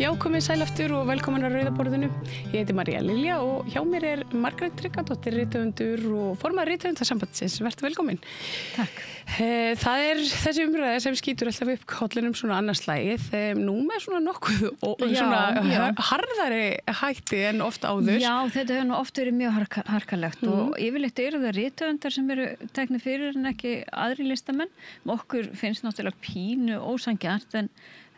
Já, komið sæl aftur og velkomin að Rauðaborðinu. Ég heiti María Lilja og hjá mér Margrét Tryggvadóttir, rithöfundur og formaður Rithöfundasambandsins. Vertu velkomin. Takk. Það þessi umræða sem skýtur alltaf upp kollinum svona annars slagið, nú með svona nokkuð og svona harðari hætti en oft áður. Já, þetta hefur nú oft verið mjög harkalegt og yfirleitt eru það rithöfundar sem eru teknir fyrir en ekki aðri listamenn. Okkur finnst náttúrulega pínu ósanngjarnt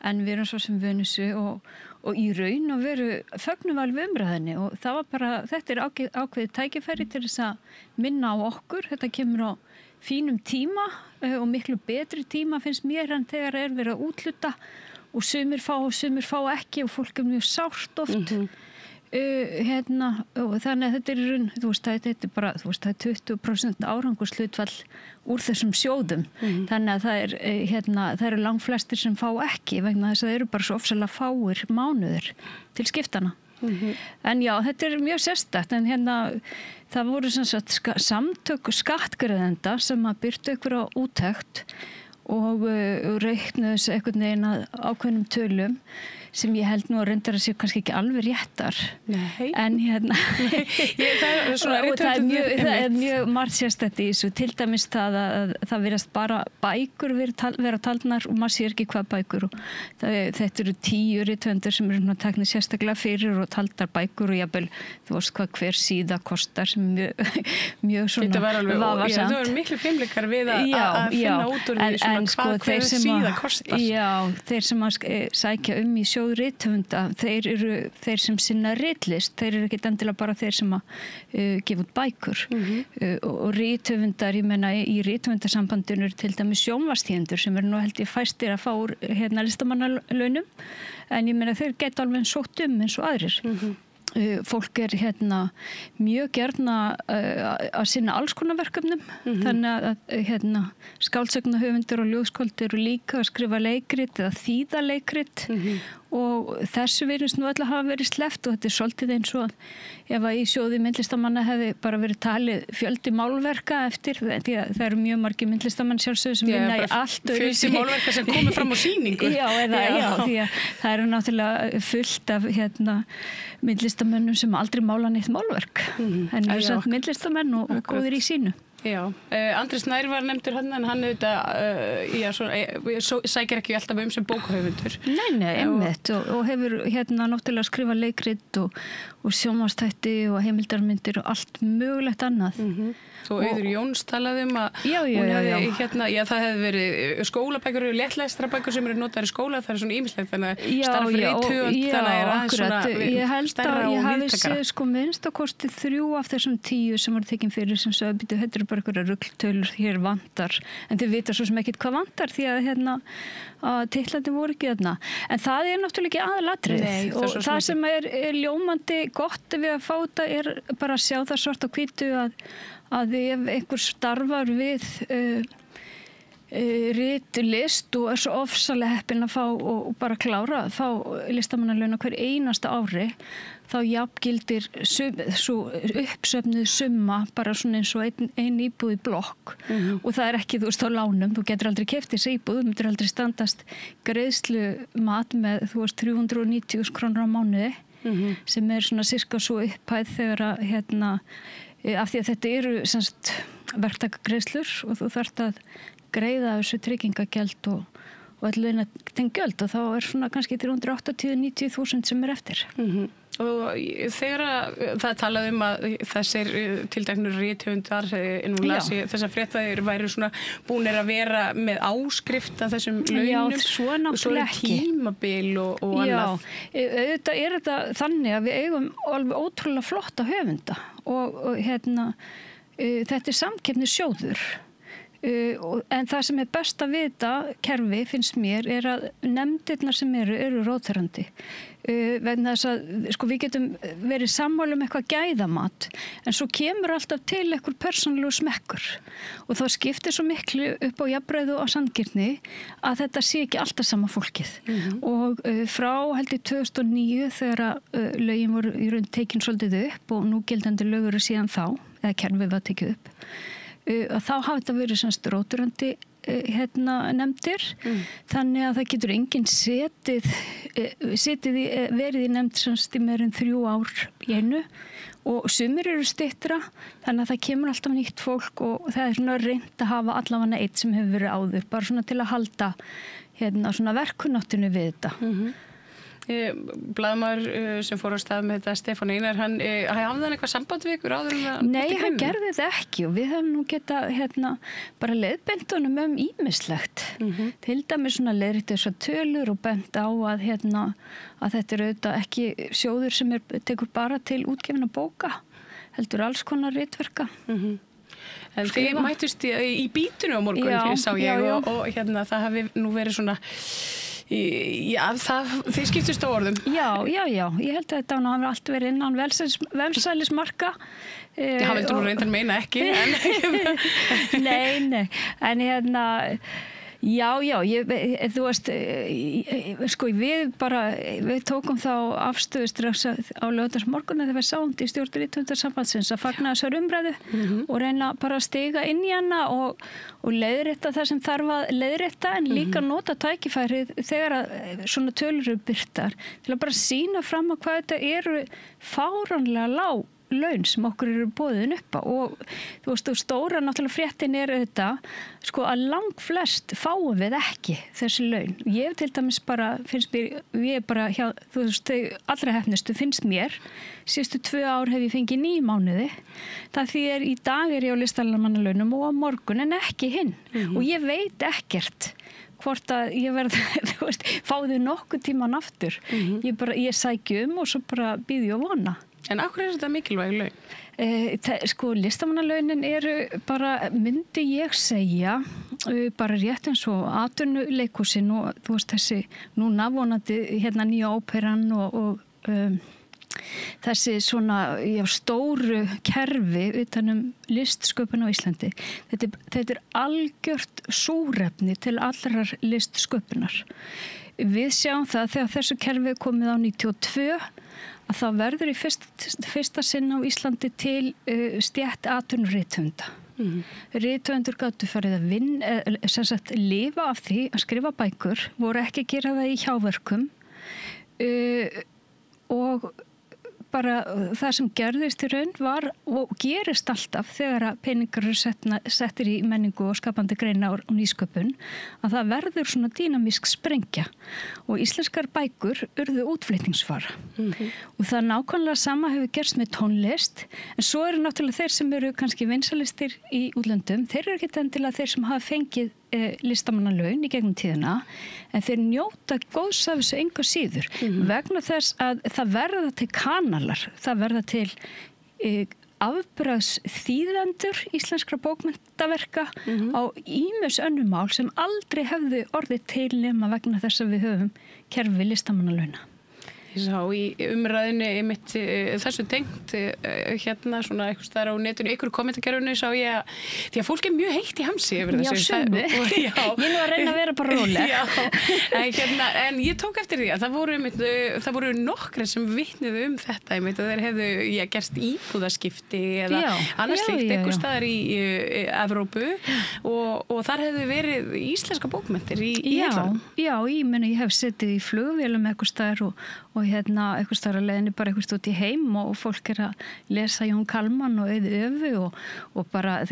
en við erum svo sem vönusu og í raun og veru fögnum alveg umræðinni og það var bara, þetta er ákveðið tækifæri til þess að minna á okkur. Þetta kemur á fínum tíma og miklu betri tíma finnst mér en þegar verið að útluta og sumir fá ekki og fólk er mjög sárt oft. Og þannig að þetta er raun, þetta er bara, það er 20% árangurshlutfall úr þessum sjóðum. Þannig að það eru langflestir sem fá ekki vegna þess að það eru bara svo ofsalega fáir mánuður til skiptana. En já, þetta er mjög sérstakt en það voru sem sagt samtök skattgreiðenda sem að birtu ykkur á úttekt og reiknuðu þessu einhvern veginn að ákveðnum tölum sem ég held nú að reyndar að séu kannski ekki alveg réttar. Nei. En það er mjög margt sérstætt í þessu. Til dæmis það að það virðast bara bækur vera taldnar og maður sér ekki hvað bækur. Og þetta eru 10 rithöfundar sem eru teknir sérstaklega fyrir og taldar bækur og jafnvel, þú veist hvað hver síða kostar sem mjög svona vafasamt. Það voru miklu fimleikar við að finna út úr því svona hvað hver síða kostar. Já, þeir sem að sækja í sjóð rithöfunda, þeir sem sinna ritlist, þeir eru ekki endilega bara þeir sem að gefa út bækur og rithöfundar, ég meina í rithöfundasambandinu til dæmis sjónvarpsþýðendur sem eru nú held ég fæstir að fá úr listamannalaunum en ég meina þeir geta alveg sótt eins og aðrir. Fólk er mjög gjarna að sinna alls konar verkefnum þannig að skáldsögnahöfundur og ljóðskáld eru líka að skrifa leikrit eða þýða leikrit og þessu virðist nú öll að hafa verið sleppt og þetta er svolítið eins og ef að í sjóði myndlistamanna hefði bara verið talið fjöldi málverka eftir því að það eru mjög margir myndlistamann sjálfsögðu sem vinna í allt fjöldi málverka sem komið fram á sýningu já, því að það eru náttúrulega fullt af myndlistamönnum sem aldrei mála neitt málverk en eru samt myndlistamenn og góðir í sínu. Já, Andri Snær var nefndur hann en hann sækir ekki alltaf sem bókahöfundur. Nei, einmitt og hefur náttúrulega skrifað leikrit og sjónvarpsþætti og heimildarmyndir og allt mögulegt annað. Og Auður Jóns talaði að það hefði verið skólabækur og léttlestrabækur sem eru notaðar í skóla, það er svona ýmislegt þannig að starf rithöfund þannig að aðeins svona ég held að ég hafi víðtækara. minnst að kosti 3 af þessum 10 sem voru tekin fyrir sem sögðu býtu, þetta eru bara einhverjar rugltölur, hér vantar en þið vita svo sem ekkert hvað vantar því að titlandi voru ekki þarna en það er náttúrulega ekki aðalatrið og það sem er ljómandi gott við að fá þetta er bara að sjá það svart á hvítu að ef einhver starfar við ritlist og er svo ofsalega heppinn að fá og bara klára að fá listamannalauna hver einasta ári þá jafngildir svo uppsöfnuð summa bara svona eins og ein íbúð í blokk og það er ekki, þú veist, á lánum þú getur aldrei keypt þessi íbúð, þú myndir aldrei standast greiðslumat með, þú veist, 390.000 krónur á mánuði sem er svona sirka svo upphæð þegar að af því að þetta eru semst verktakagreiðslur og þú þarft að greiða þessu tryggingagjald og allir þeim gjöld og þá er svona kannski 380-90.000 sem er eftir. Og þegar það talaði að þessir tildæknur rithöfundar nú las ég þessar fréttaðir væru svona búnir að vera með áskrift af þessum launum og svo er tímabil og annað. Já, auðvitað er þetta þannig að við eigum alveg ótrúlega flotta höfunda og þetta er samkeppnissjóður en það sem er best að vita kerfi finnst mér er að nefndirnar sem eru rótþörandi vegna þess að sko við getum verið sammála eitthvað gæðamat en svo kemur alltaf til einhver persónulegu smekkur og þá skiptir svo miklu upp á jafnræðu og sanngirni að þetta sé ekki alltaf sama fólkið og frá held í 2009 þegar lögin voru í raun tekin svolítið upp og núgildandi lög eru síðan þá eða kerfið var tekið upp að þá hafi þetta verið semst rótþörandi nefndir þannig að það getur enginn setið verið í nefnd semst í meira en 3 ár í einu og sumir eru styttra þannig að það kemur alltaf nýtt fólk og það er svona reynt að hafa allavega eitt sem hefur verið áður, bara svona til að halda svona verkkunnáttinu við þetta. Blaðamaður sem fór á stað með þetta, Stefán Einar, hafði hann eitthvað samband við ykkur áður? Nei, hann gerði þetta ekki og við hefum nú getað bara leiðbent honum ýmislegt. Til dæmis svona leiðrétt þessar tölur og bent á að þetta auðvitað ekki sjóður sem tekur bara til útgefinna bóka, heldur alls konar ritverka. En þið mættust í bítinu á morgun, sá ég, og það hafi nú verið svona þið skiptust á orðum. Já, ég held að þetta hafi allt verið innan velsælismarka. Það hafði nú reyndar meina ekki. Nei, en þú veist, sko við tókum þá afstöðu strax á laugardagsmorgun þegar við sáum í stjórn Rithöfundasambandsins að fagna þessar umræðu og reyna bara að stiga inn í hana og leiðrétta það sem þarf að leiðrétta en líka nota tækifærið þegar að svona tölur eru birtar til að bara sýna fram að hvað þetta eru fáránlega lág laun sem okkur eru boðin upp á og þú veist, stóra náttúrulega fréttin auðvitað, sko að langflest fáum við ekki þessi laun. Ég til dæmis bara, ég bara hjá, þú veist, þau allra hefnustu finnst mér, síðustu 2 ár hef ég fengið 9 mánuði, það því í dag ég á listamannalaunum og á morgun en ekki hinn og ég veit ekkert hvort að ég verð, þú veist, fáðu nokkuð tíman aftur. Ég sæki og svo bara býð ég að vona. En af hverju þetta mikilvæg laun? Sko, listamannalaunin eru bara, myndi ég segja, bara rétt eins og atvinnuleikhúsin og þú veist þessi núna vonandi nýja óperan og þessi svona stóru kerfi utanum listsköpun á Íslandi. Þetta er algjört súrefni til allrar listsköpunar. Við sjáum það þegar þessu kerfi komið á 92 að það verður í fyrsta sinn á Íslandi til stétt atvinnurithöfunda. Rithöfundur gátu farið að lifa af því að skrifa bækur, voru ekki að gera það í hjáverkum og bara það sem gerðist í raun var og gerist alltaf þegar að peningar eru settir í menningu og skapandi greina og nýsköpun að það verður svona dýnamísk sprengja og íslenskar bækur urðu útflutningsvara og það nákvæmlega sama hefur gerst með tónlist en svo eru náttúrulega þeir sem eru kannski vinsalistir í útlöndum, þeir eru ekki endilega þeir sem hafa fengið listamannalaun í gegnum tíðina en þeir njóta góðs af þessu engu síður vegna þess að það verða til kanalar, það verða til afbragðs þýðendur íslenskra bókmenntaverka á ýmis önnur mál sem aldrei hefðu orðið til nema vegna þess að við höfum kerfi listamannalauna. Ég sá í umræðinu mitt þessu tengt svona eitthvað staðar á netinu, ykkur kommentakerfinu sá ég að því að fólk mjög heitt í hamsi yfir þessu. Já, sömu. Ég nú að reyna að vera bara róleg. En ég tók eftir því að það voru nokkrir sem vitnuðu þetta og þeir hefðu gerst íbúðaskipti eða annars slíkt eitthvað staðar í Evrópu og þar hefðu verið íslenska bókmenntir í hellanum. Já, ég hef setið í flugvélum eitthvað staðar og eitthvað staðar að leiðinni bara eitthvað út í heim og fólk að lesa Jón Kalman og Auði Öfu og bara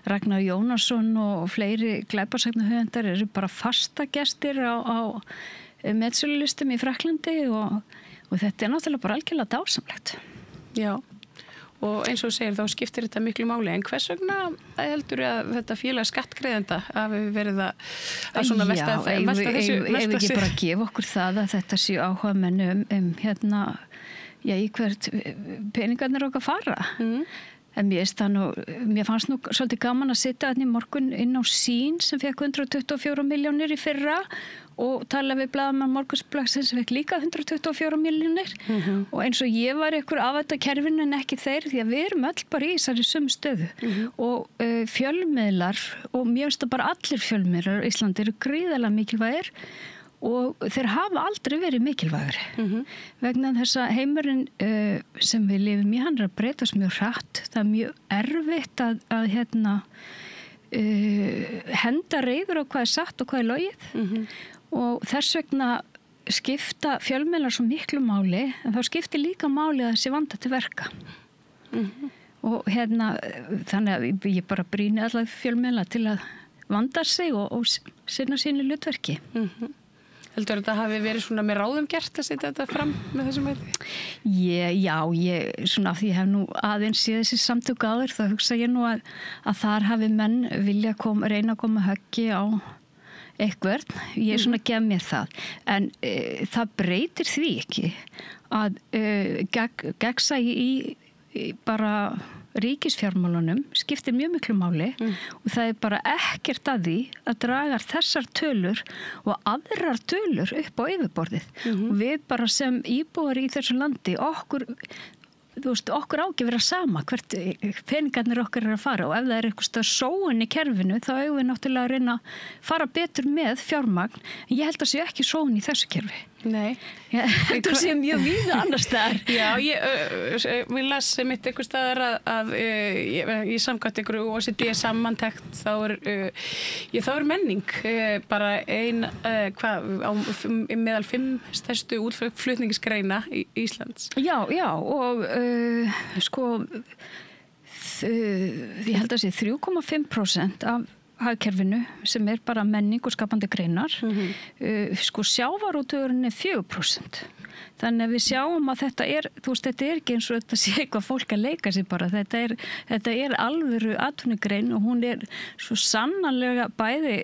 Ragnar Jónasson og fleiri glæpasagnahöfundar eru bara fasta gestir á metsölulistum í Frakklandi og þetta náttúrulega bara algjörlega dásamlegt. Já. Og eins og segir þá skiptir þetta miklu máli en hvers vegna heldur að þetta félag skattgreiðenda hafi verið að svona velta þessu? Ef ekki bara gefa okkur það að þetta séu áhuga menn í hvert peningarnir okkar fara. En mér fannst nú svolítið gaman að sitja þarna í morgun inn á Sýn sem fekk 124 milljónir í fyrra og tala við blaðamann Morgunblaðsins sem fekk líka 124 milljónir og eins og ég var einhver afætt á kerfinu en ekki þeir því að við erum öll bara í þessari sömu stöðu og fjölmiðlar og mér finnst það bara allir fjölmiðlar á Íslandi eru gríðarlega mikilvægir og þeir hafa aldrei verið mikilvægari vegna þess að heimurinn sem við lifum í hann er að breytast mjög hratt, það er mjög erfitt að henda reiður á hvað er satt og hvað er logið og þess vegna skipta fjölmiðlar svo miklu máli, en þá skiptir líka máli að þessi vanda til verka. Og þannig að ég bara brýni alla fjölmiðla til að vanda sig og sinna sínu hlutverki. Heldur þetta hafi verið svona með ráðum gert að setja þetta fram með þessum hætti? Ég svona af því ég hef nú aðeins séð þessi samtök áður, þá hugsa ég nú að þar hafi menn vilja reyna að koma höggi á eitthvað. Ég svona gef mér það. En það breytir því ekki að gegnsæi í bara ríkisfjármálunum skiptir mjög miklu máli og það er bara ekkert að því að draga þessar tölur og aðrar tölur upp á yfirborðið. Og við bara sem íbúar í þessu landi, okkur á ekki vera sama hvert peningarnir okkar að fara og ef það er eitthvað sóun í kerfinu þá eigum við náttúrulega að reyna að fara betur með fjármagn en ég held að sé ekki sóun í þessu kerfi. Nei. Þetta sé mjög víða annars staðar. Já, ég las mitt einhver staðar að ég samkvæmt einhverju OECD sammantekt þá er menning bara meðal 5 stærstu útflutningsgreina í Íslands. Já, og ég held að sé 3,5% af hagkerfinu sem er bara menning og skapandi greinar. Sjávarútvegurinn er 4%. Þannig að við sjáum að þetta er, þetta er ekki eins og þetta sé eitthvað fólk að leika sér bara. Þetta er alvöru atvinnugrein og hún er svo sannarlega bæði,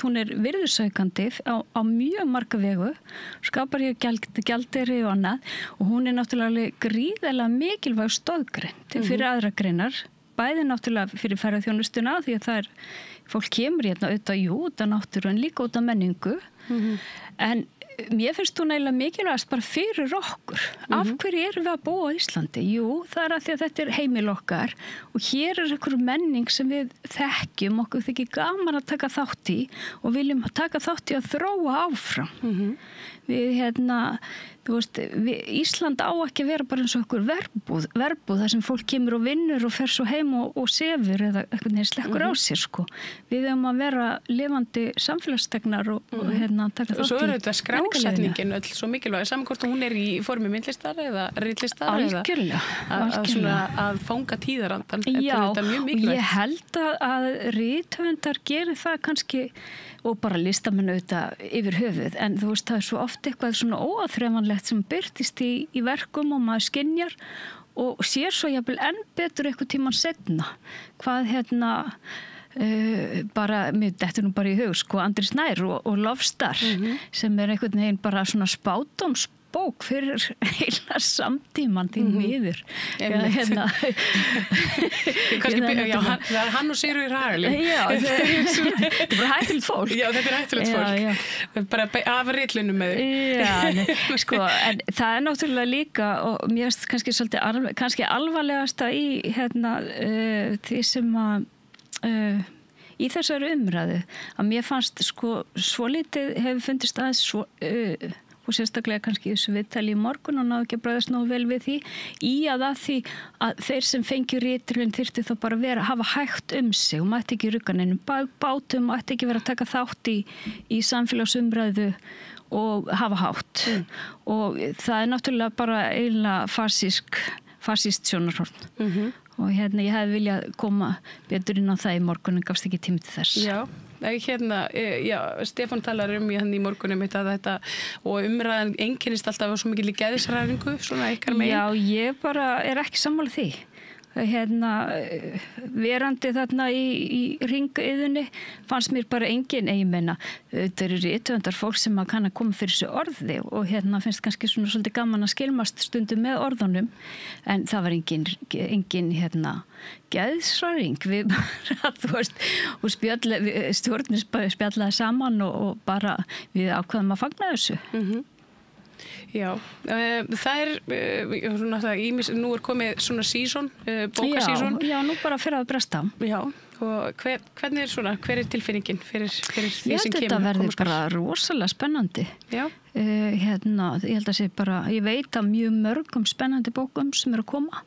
hún er virðisaukandi á mjög marga vegu, skapar hér gjaldeyri og annað og hún er náttúrulega gríðarlega mikilvæg stoðgrein til fyrir aðra greinar. Bæði náttúrulega fyrir ferðaþjónustuna því að það er, fólk kemur hérna auðvitað út af náttúru en líka út af menningu. En mér finnst hún eiginlega mikilvægast bara fyrir okkur. Af hverju erum við að búa á Íslandi? Jú, það er að því að þetta er heimil okkar og hér er einhver menning sem við þekkjum, okkur þykir gaman að taka þátt í og viljum taka þátt í að þróa áfram. Ísland á ekki að vera bara eins og okkur verbúð þar sem fólk kemur og vinnur og fer svo heim og sefur eða eitthvað neins slekkur á sér sko. Við höfum að vera lifandi samfélagstegnar og taka þátt í. Og svo er þetta skrásetningin öll svo mikilvæg, saman hvort hún er í formi myndlistar eða ritlistar Algjörlega. Að fanga tíðarandan. Já, þetta er mjög og mikilvægt. ég held að rithöfundar gerir það kannski og bara listamenn auðvitað yfir höfuð en það er svo oft eitthvað svona óaþreifanlegt sem byrtist í verkum og maður skynjar og sér svo jafnvel enn betur eitthvað tíman seinna hvað bara, mér dettur nú bara í hug sko, Andri Snær og Lofstar sem er einhvern veginn bara svona spádómsbók fyrir heila samtíman því miður. Hann og Sigríður Hagalín. Já, þetta er bara hættulegt fólk. Já, þetta er hættulegt fólk. Bara af ritlunum með þau. Já, sko, en það er náttúrulega líka og mér finnst kannski svolítið kannski alvarlegasta í því sem að í þessari umræðu að mér fannst sko svolítið hefur fundist aðeins svo og sérstaklega kannski þessu viðtali í morgun og náðu ekki að bregðast nógu vel við því að því að þeir sem fengi ritlun þyrfti þá bara hafa hægt sig og mætti ekki rugga neinum bátum og ætti ekki vera að taka þátt í samfélagsumræðu og hafa hátt og það er náttúrulega bara eiginlega fasískt sjónarhorn og ég hefði viljað koma betur inn á það í morgun en gafst ekki tími til þess. Stefán talar í morgunum þetta og umræðan einkennist alltaf á svo mikil geðsræringu svona ykkar megin. Já, ég bara er ekki sammála því. Verandi þarna í ringiðunni fannst mér bara engin meina þetta eru rithöfundar fólk sem að kann að koma fyrir þessu orði og finnst kannski svona svolítið gaman að skilmast stundum með orðunum en það var engin geðsræring við og stjórnir spjallaði saman og bara við ákveðum að fagna þessu. Já, það er nú er komið svona season, bókasíson. Já, nú bara fyrir að bresta. Já, og hvernig hver er tilfinningin fyrir því sem kemur? Ég held þetta verði bara rosalega spennandi. Já. ég held að sé bara, ég veit að mjög mörgum spennandi bókum sem eru að koma.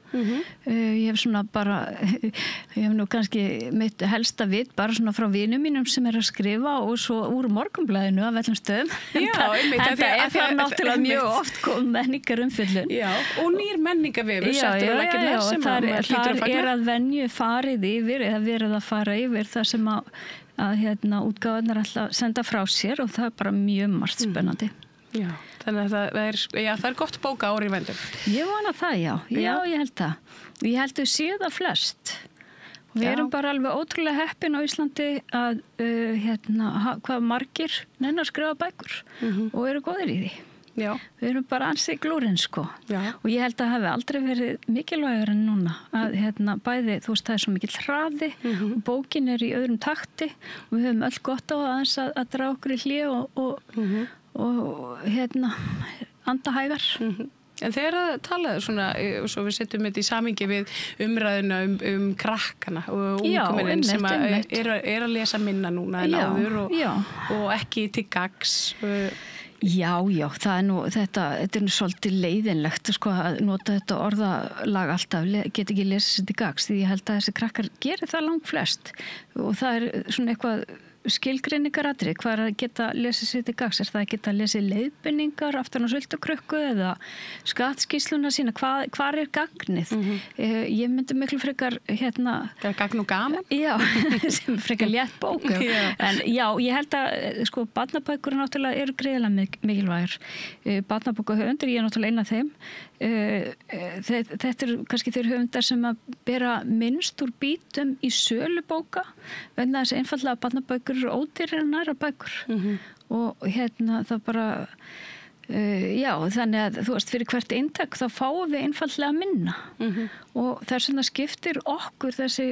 Ég hef svona bara, ég hef nú kannski mitt helsta vit bara svona frá vinum mínum sem eru að skrifa og svo úr Morgunblaðinu af öllum stöðum. Þetta er það náttúrulega mjög oft kom menningarumfjöllun. Já, og nýr menningarvefur settur að leggja með sem að maður hlýtur að fagna. Það er að venju farið yfir, eða verið að fara yfir það sem að útgáfarnar alltaf senda frá sér og það er bara mjög margt spennandi. Já, þannig að það er gott bóka ári í vendum. Ég vona það, já, ég held það. Ég held að sé það flest. Við erum bara alveg ótrúlega heppin á Íslandi að hvað margir nennar að skrifa bækur og eru góðir í því. Já. Við erum bara ansið glúrin sko. Já. Og ég held að hafi aldrei verið mikilvægur en núna að bæði, þú veist, það er svo mikill hraði og bókin er í öðrum takti og við höfum öll gott á aðeins að draga okkur í hlé og anda hægar. En þegar að tala svona, svo við setjum þetta í samhengi við umræðuna krakkana og ungmennin sem er að lesa minna núna en áður og ekki til gagns. Já, það er nú, þetta er nú svolítið leiðinlegt sko, að nota þetta orðalag alltaf, get ekki lesið sér til gagns, því ég held að þessi krakkar gerir það langt flest og það er svona eitthvað skilgreiningaratrið, hvað er að geta lesið sér til gagns, er það að geta lesið leiðbendingar aftan á sultukrukku eða skattskýrsluna sína, hvar er gagnið? Ég myndi miklu frekar Það er gagn og gaman? Já, sem frekar létt bók. En já, ég held að sko, barnabækur náttúrulega eru greiðlega mikilvægur. Barnabókahöfundur, ég er náttúrulega einn af þeim. Þetta er kannski þeir höfundar sem að bera minnst úr bítum í sölu bóka, vegna þess einfallega barnabækur eru ódýrari en aðrar bækur og það bara þannig að þú veist fyrir hvert eintak þá fáum við einfallega minna og þess vegna skiptir okkur þessi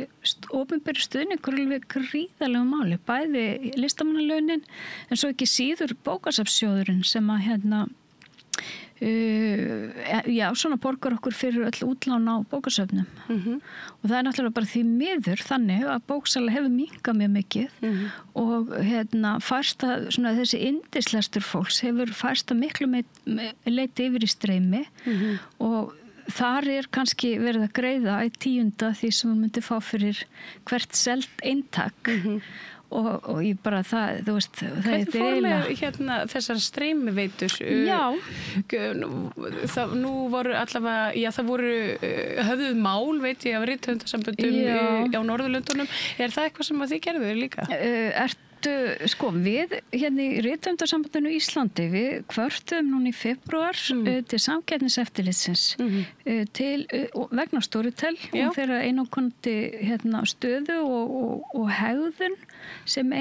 opinberi stuðningur alveg gríðarlegu máli, bæði listamannalaunin en svo ekki síður bókasafnssjóðurinn sem að svona borgar okkur fyrir öll útlán á bókasöfnum og það er náttúrulega bara því miður þannig að bóksala hefur minnkað mjög mikið og færst að svona þessi yndislestur fólks hefur færst að miklu leiti yfir í streymi og þar er kannski verið að greiða í 10 því sem þú myndir fá fyrir hvert selt eintak og ég bara það, þú veist, það er eiginlega... Hvernig fór með þessar streymiveitur? Já. Nú voru allavega, það voru höfðuð mál, veit ég, af rithöfundasamböndum á Norðurlöndunum. Er það eitthvað sem að þið gerðu líka? Sko, við í rithöfundasambandinu í Íslandi, við kvörtuðum núna í febrúar til samkeppniseftirlitsins vegna Storytel og þeirra einokandi stöðu og hegðun sem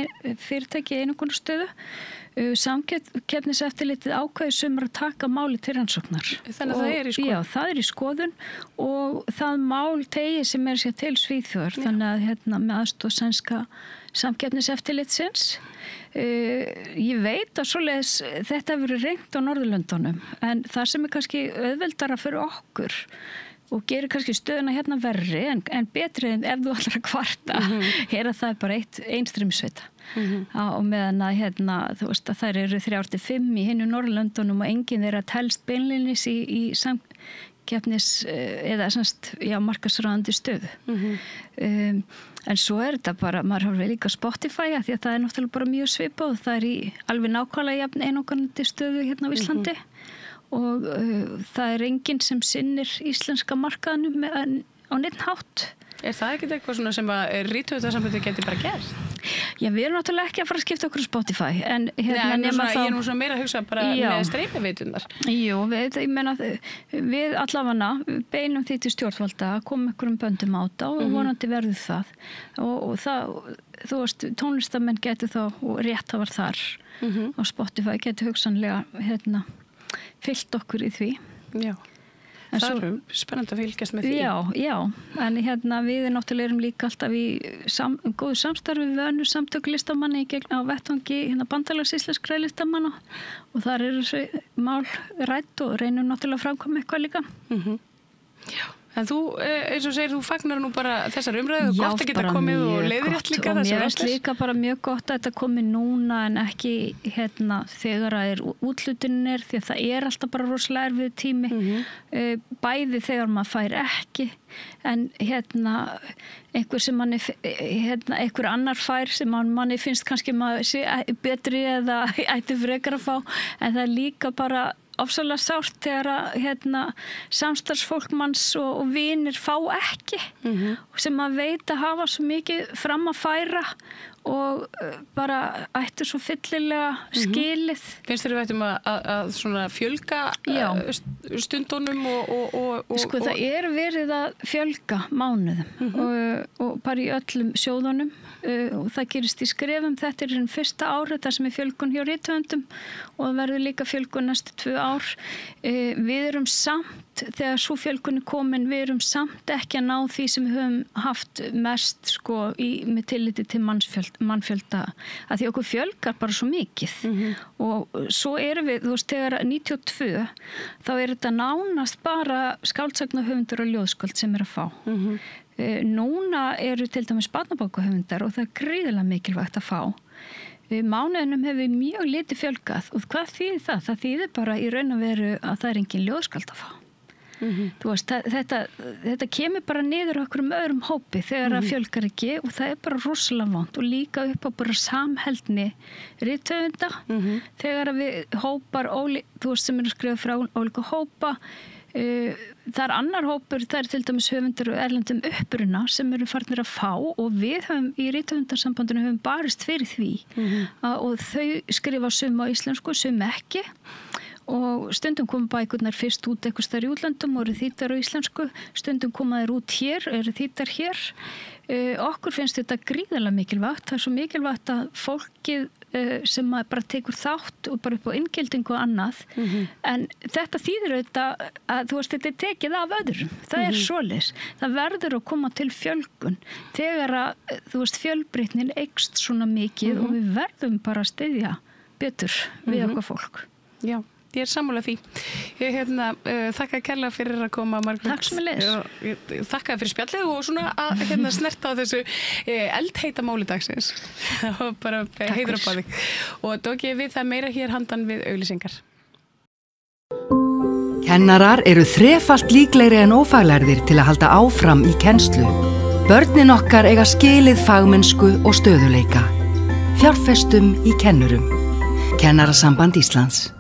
fyrirtæki einokandi stöðu. Samkeppniseftirlitið ákveður sumar að taka máli til rannsóknar. Þannig að það er í skoðun? Já, það er í skoðun og það mál tegi sem er sér til Svíþjóðar, þannig að með aðstoð sænska samkeppniseftirlitsins. Ég veit að svoleiðis þetta hefur verið reynt á Norðurlöndunum en það sem er kannski auðveldara fyrir okkur og gerir kannski stöðuna verri en betri en ef þú ætlar að kvarta er að það er bara ein streymisveita og meðan að þú veist að þær eru 3-5 í hinu Norðurlöndunum og enginn þeirra telst beinlínis í samkeppnis eða markaðsráðandi stöðu en svo er þetta bara, maður har vel líka Spotify því að það er náttúrulega bara mjög svipað og það er í alveg nákvæmlega jafn einokandi stöðu á Íslandi og það er enginn sem sinnir íslenska markaðanum á neinn hátt. Er það ekkert eitthvað svona sem að rithöfundasambandið getur bara gert? Já, við erum náttúrulega ekki að fara að skipta okkur á Spotify en ég er nú svona meira að hugsa bara með streymiveitunar. Jú, ég meina við allavega beinum því til stjórnvalda að koma einhverjum böndum á þetta og vonandi verður það og það, þú veist, tónlistamenn getur þá og rétthafar þar á Spotify getur hugsanlega fyllt okkur í því. Já. Það er spennandi að fylgjast með því. Já, en við náttúrulega erum líka alltaf í góðu samstarfi við önnur samtök listamanni á vettvangi bandalags íslenskra listamanna og þar eru þessi mál rædd og reynum náttúrulega að framkoma eitthvað líka. Já, En þú, eins og segir, þú fagnar nú bara þessar umræðu, gott að geta komið og leiðrétt líka þessar. Og mér finnst líka bara mjög gott að þetta komið núna en ekki þegar það útlutunin því að það alltaf bara rosalega erfið tími, bæði þegar maður fær ekki, en einhver sem manni, einhver annar fær sem manni finnst kannski maður sé betri eða ætti frekar að fá, en það líka bara ofsalega sárt þegar að samstarfsfólk manns og vinir fá ekki sem maður veit að hafa svo mikið fram að færa og bara ættu svo fyllilega skilið. Finnst þér við ættum að svona fjölga stundunum og Sko það verið að fjölga mánuðum og bara í öllum sjóðunum og það gerist í skrefum. Þetta hinn fyrsta árið þar sem fjölgun hjá rithöfundum og það verður líka fjölgun næstu 2 ár. Við erum samt, þegar svo fjölgun komin, við erum samt ekki að ná því sem við höfum haft mest sko með tilliti til mannfjölda, að því okkur fjölgar bara svo mikið og svo erum við, þú veist, þegar 92 þá þetta nánast bara skáldsagna-höfundur og ljóðskáld sem að fá. Núna eru til dæmis barnabókahöfundar og það gríðarlega mikilvægt að fá. Mánuðinum hefur mjög lítið fjölgað og hvað þýðir það? Það þýðir bara í raun og veru að það engin ljóðskáld að fá. Þú veist, þetta kemur bara niður okkur öðrum hópi þegar það fjölgar ekki og það bara rosalega vont og líka upp á bara samheldni rithöfunda þegar við hópar, þú veist, sem að skrifa frá ólíka hópa. Það annar hópur, það til dæmis höfundur og erlendum uppruna sem eru farnir að fá og við höfum í rithöfundarsambandinu höfum barist fyrir því og þau skrifa sum á íslensku, sum ekki og stundum koma bækurnar fyrst út eitthvað staðar í útlöndum og eru þýddar á íslensku, stundum koma þær út hér, eru þýddar hér. Okkur finnst þetta gríðarlega mikilvægt, það svo mikilvægt að fólkið sem bara tekur þátt og bara upp á inngildingu og annað en þetta þýðir auðvitað að þú veist, þetta tekið af öðrum, það svoleiðis, það verður að koma til fjölgun þegar að þú veist, fjölbreytnin eykst svona mikið og við verðum bara að styðja betur við okkar fólk. Já. Ég sammála því. Ég þakka kærlega fyrir að koma, Margrét. Takk sem leiðis. Ég þakka fyrir spjallið og svona að snerta á þessu eldheita máli dagsins. Og bara heiður upp á þig. Og dóki við það meira hér handan við auglýsingar. Kennarar eru þrefalt líklegri en ófaglærðir til að halda áfram í kennslu. Börnin okkar eiga skilið fagmennsku og stöðuleika. Fjárfestum í kennurum. Kennarasamband Íslands.